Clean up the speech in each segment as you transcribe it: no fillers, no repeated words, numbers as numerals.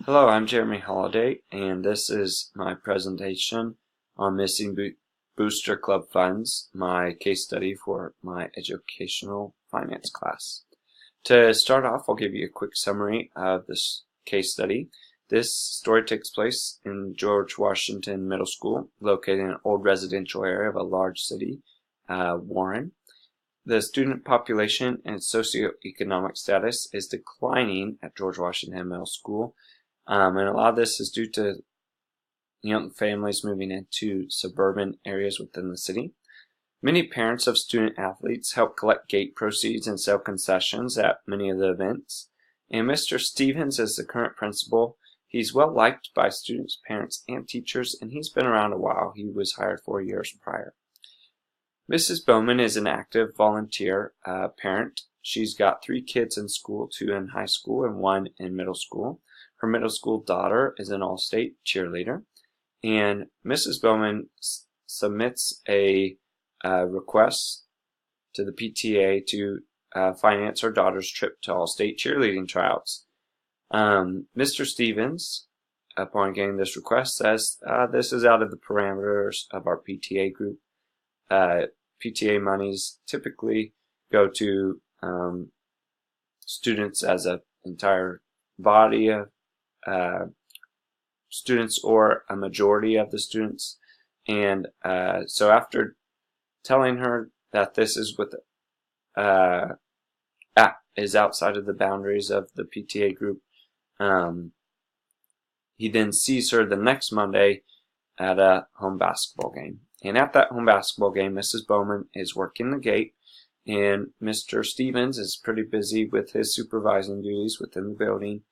Hello, I'm Jeremy Holliday, and this is my presentation on missing booster club funds, my case study for my educational finance class. To start off, I'll give you a quick summary of this case study. This story takes place in George Washington Middle School, located in an old residential area of a large city, Warren. The student population and socioeconomic status is declining at George Washington Middle School. And a lot of this is due to young families moving into suburban areas within the city. Many parents of student athletes help collect gate proceeds and sell concessions at many of the events. And Mr. Stevens is the current principal. He's well liked by students, parents, and teachers, and he's been around a while. He was hired 4 years prior. Mrs. Bowman is an active volunteer parent. She's got 3 kids in school, 2 in high school and 1 in middle school. Her middle school daughter is an all-state cheerleader, and Mrs. Bowman submits a request to the PTA to finance her daughter's trip to all-state cheerleading tryouts. Mr. Stevens, upon getting this request, says this is out of the parameters of our PTA group. PTA monies typically go to students as an entire body of students or a majority of the students, and so after telling her that this is is outside of the boundaries of the PTA group, he then sees her the next Monday at a home basketball game. And at that home basketball game, Mrs. Bowman is working the gate, and Mr. Stevens is pretty busy with his supervising duties within the building.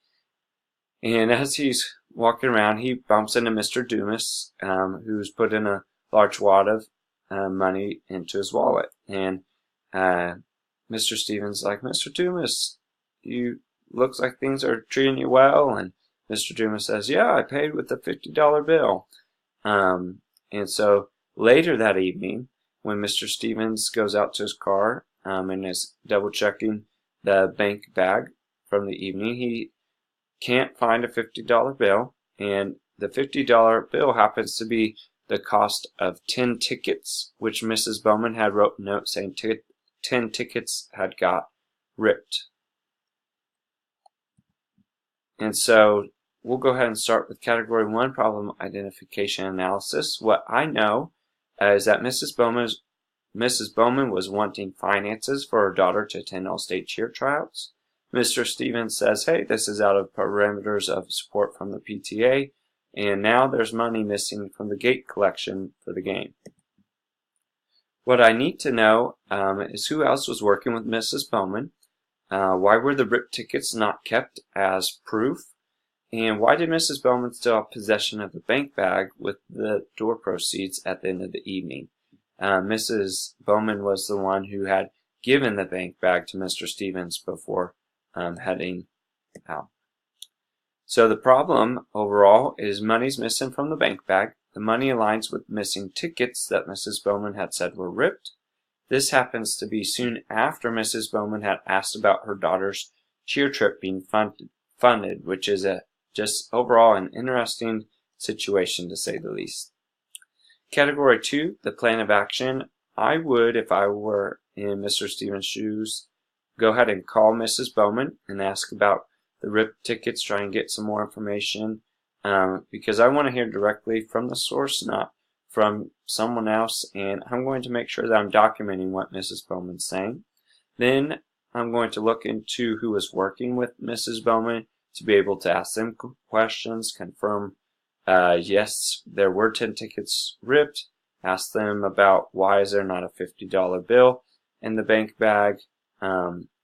And as he's walking around, he bumps into Mr. Dumas, who's put in a large wad of money into his wallet. And Mr. Stevens is like, "Mr. Dumas, you looks like things are treating you well." And Mr. Dumas says, "Yeah, I paid with a $50 bill." And so later that evening, when Mr. Stevens goes out to his car and is double checking the bank bag from the evening, he can't find a $50 bill, and the $50 bill happens to be the cost of 10 tickets, which Mrs. Bowman had wrote a note saying 10 tickets had got ripped. And so we'll go ahead and start with category 1, problem identification analysis. What I know is that Mrs. Bowman was wanting finances for her daughter to attend all-state cheer tryouts. Mr. Stevens says, "Hey, this is out of parameters of support from the PTA, and now there's money missing from the gate collection for the game." What I need to know is who else was working with Mrs. Bowman, why were the ripped tickets not kept as proof, and why did Mrs. Bowman still have possession of the bank bag with the door proceeds at the end of the evening? Mrs. Bowman was the one who had given the bank bag to Mr. Stevens before heading out. So the problem overall is money's missing from the bank bag. The money aligns with missing tickets that Mrs. Bowman had said were ripped. This happens to be soon after Mrs. Bowman had asked about her daughter's cheer trip being funded, which is just overall an interesting situation to say the least. Category 2, the plan of action. I would, if I were in Mr. Stevens' shoes, go ahead and call Mrs. Bowman and ask about the ripped tickets, try and get some more information, because I want to hear directly from the source, not from someone else, and I'm going to make sure that I'm documenting what Mrs. Bowman's saying. Then I'm going to look into who was working with Mrs. Bowman to be able to ask them questions, confirm yes, there were 10 tickets ripped, ask them about why is there not a $50 bill in the bank bag,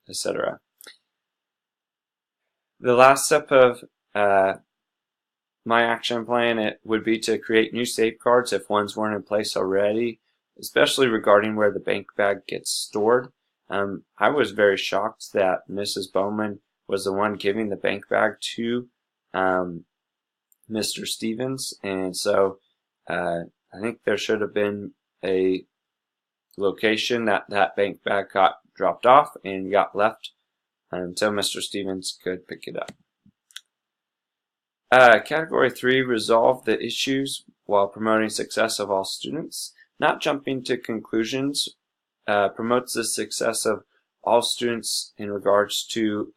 etc. The last step of my action plan would be to create new safeguards if ones weren't in place already, especially regarding where the bank bag gets stored. I was very shocked that Mrs. Bowman was the one giving the bank bag to Mr. Stevens, and so I think there should have been a location that bank bag got dropped off and got left until Mr. Stevens could pick it up. Category 3, resolve the issues while promoting success of all students. Not jumping to conclusions promotes the success of all students in regards to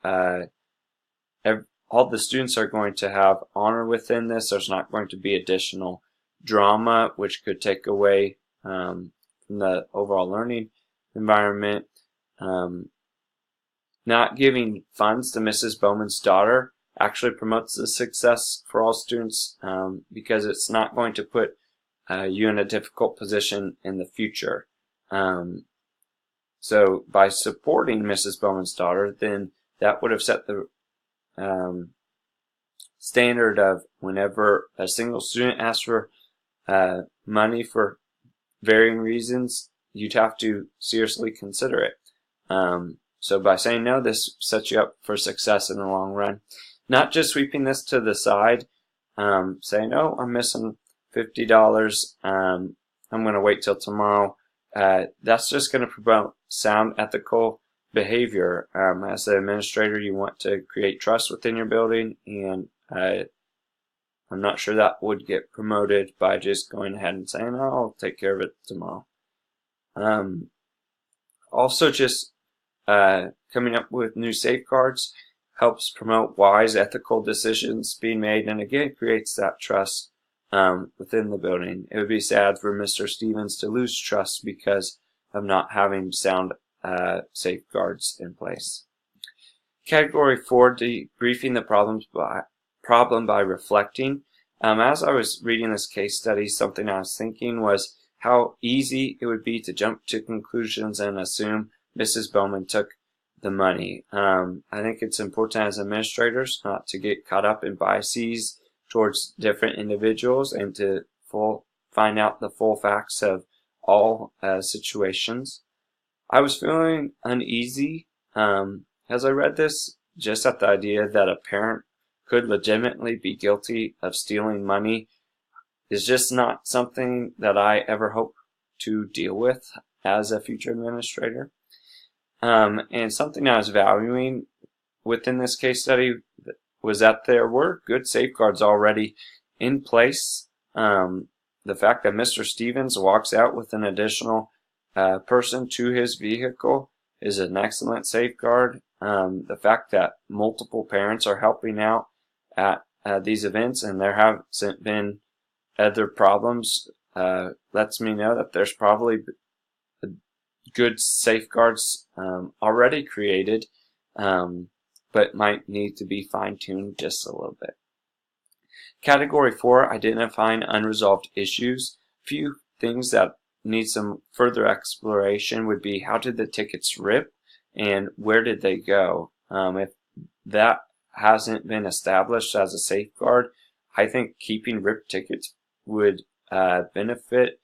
all the students are going to have honor within this. There's not going to be additional drama, which could take away from the overall learning environment. Not giving funds to Mrs. Bowman's daughter actually promotes the success for all students because it's not going to put you in a difficult position in the future. So by supporting Mrs. Bowman's daughter, then that would have set the standard of whenever a single student asks for money for varying reasons, you'd have to seriously consider it. So by saying no, this sets you up for success in the long run. Not just sweeping this to the side, saying, oh, I'm missing $50, I'm going to wait till tomorrow. That's just going to promote sound ethical behavior. As the administrator, you want to create trust within your building, and I'm not sure that would get promoted by just going ahead and saying, oh, I'll take care of it tomorrow. Also, just coming up with new safeguards helps promote wise, ethical decisions being made, and again, creates that trust within the building. It would be sad for Mr. Stevens to lose trust because of not having sound safeguards in place. Category 4, debriefing the problem by reflecting. As I was reading this case study, something I was thinking was how easy it would be to jump to conclusions and assume Mrs. Bowman took the money. I think it's important as administrators not to get caught up in biases towards different individuals and to find out the full facts of all situations. I was feeling uneasy as I read this, just at the idea that a parent could legitimately be guilty of stealing money is just not something that I ever hope to deal with as a future administrator. And something I was valuing within this case study was that there were good safeguards already in place. The fact that Mr. Stevens walks out with an additional person to his vehicle is an excellent safeguard. The fact that multiple parents are helping out at these events and there haven't been other problems lets me know that there's probably good safeguards already created, but might need to be fine-tuned just a little bit. Category 4, identifying unresolved issues. A few things that need some further exploration would be how did the tickets rip and where did they go? If that hasn't been established as a safeguard, I think keeping ripped tickets would benefit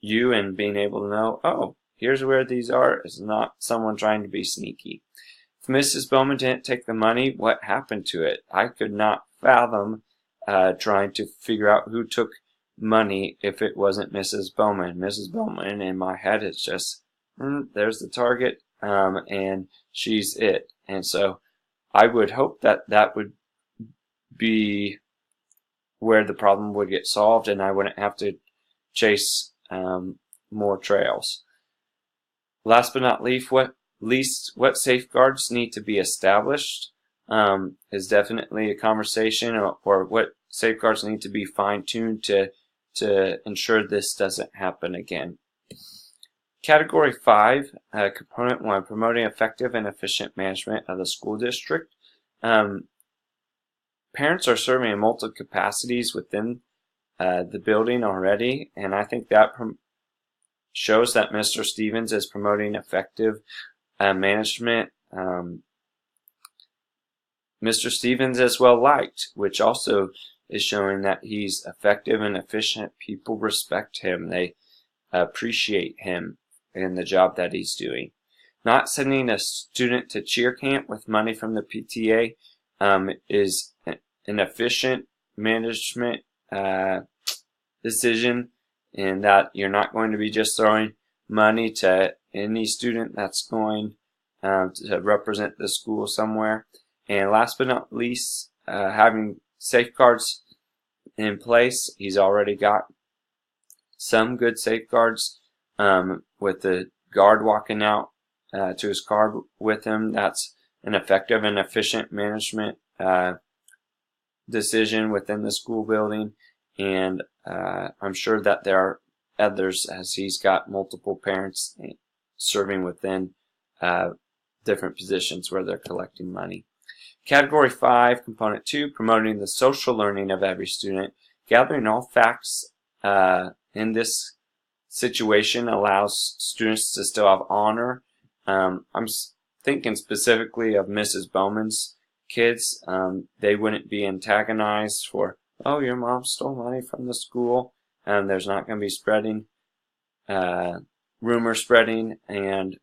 you in being able to know, oh, here's where these are. It's not someone trying to be sneaky. If Mrs. Bowman didn't take the money, what happened to it? I could not fathom trying to figure out who took money if it wasn't Mrs. Bowman. Mrs. Bowman, in my head, it's just, there's the target, and she's it. And so I would hope that that would be where the problem would get solved and I wouldn't have to chase more trails. Last but not least, what safeguards need to be established is definitely a conversation, or what safeguards need to be fine-tuned to ensure this doesn't happen again. Category 5, Component 1, promoting effective and efficient management of the school district. Parents are serving in multiple capacities within the building already, and I think that shows that Mr. Stevens is promoting effective management. Mr. Stevens is well liked, which also is showing that he's effective and efficient. People respect him. They appreciate him in the job that he's doing. Not sending a student to cheer camp with money from the PTA is an efficient management decision, in that you're not going to be just throwing money to any student that's going to represent the school somewhere. And last but not least, having safeguards in place. He's already got some good safeguards with the guard walking out to his car with him. That's an effective and efficient management decision within the school building, and I'm sure that there are others, as he's got multiple parents serving within different positions where they're collecting money. Category 5, Component 2, promoting the social learning of every student. Gathering all facts in this situation allows students to still have honor. I'm thinking specifically of Mrs. Bowman's kids. They wouldn't be antagonized for, oh, your mom stole money from the school, and there's not going to be spreading, rumor spreading, and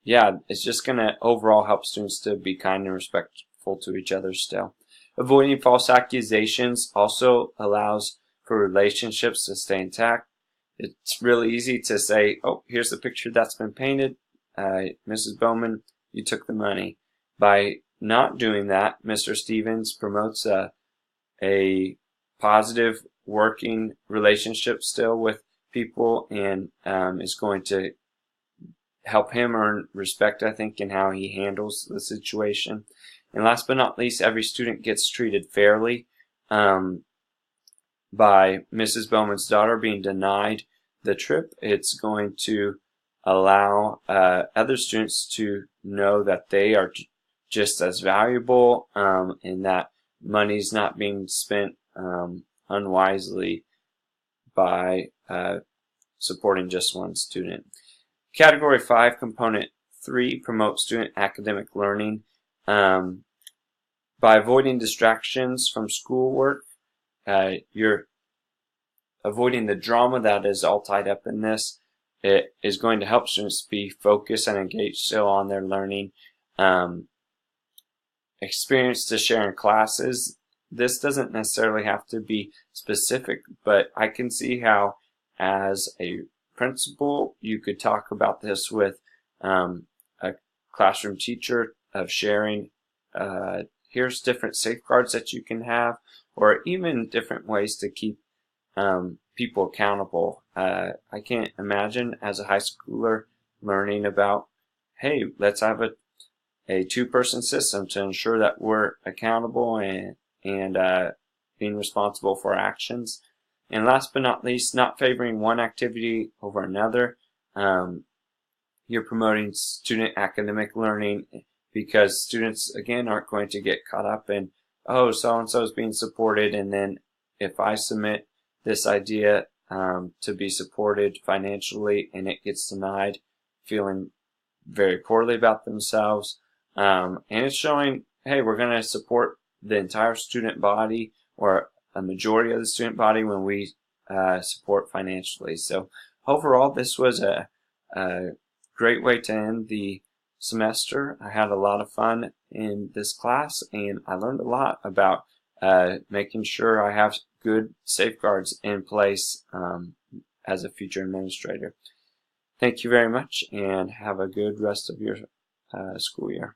yeah, it's just going to overall help students to be kind and respectful to each other still. Avoiding false accusations also allows for relationships to stay intact. It's really easy to say, oh, here's the picture that's been painted. Mrs. Bowman, you took the money. By not doing that, Mr. Stevens promotes a positive working relationship still with people, and is going to help him earn respect, I think, in how he handles the situation. And last but not least, every student gets treated fairly. By Mrs. Bowman's daughter being denied the trip, it's going to allow other students to know that they are just as valuable, and that money's not being spent unwisely by supporting just one student. Category 5, Component 3, promote student academic learning. By avoiding distractions from schoolwork, you're avoiding the drama that is all tied up in this. It is going to help students be focused and engaged still on their learning. Experience to share in classes. This doesn't necessarily have to be specific, but I can see how, as a principal, you could talk about this with a classroom teacher, of sharing, here's different safeguards that you can have, or even different ways to keep people accountable. I can't imagine as a high schooler learning about, hey, let's have a two-person system to ensure that we're accountable and being responsible for our actions. And last but not least, not favoring one activity over another. You're promoting student academic learning, because students, again, aren't going to get caught up in, oh, so-and-so is being supported, and then if I submit this idea to be supported financially and it gets denied, feeling very poorly about themselves. And it's showing, hey, we're going to support the entire student body, or a majority of the student body, when we support financially. So overall, this was a great way to end the semester. I had a lot of fun in this class, and I learned a lot about making sure I have good safeguards in place as a future administrator. Thank you very much, and have a good rest of your school year.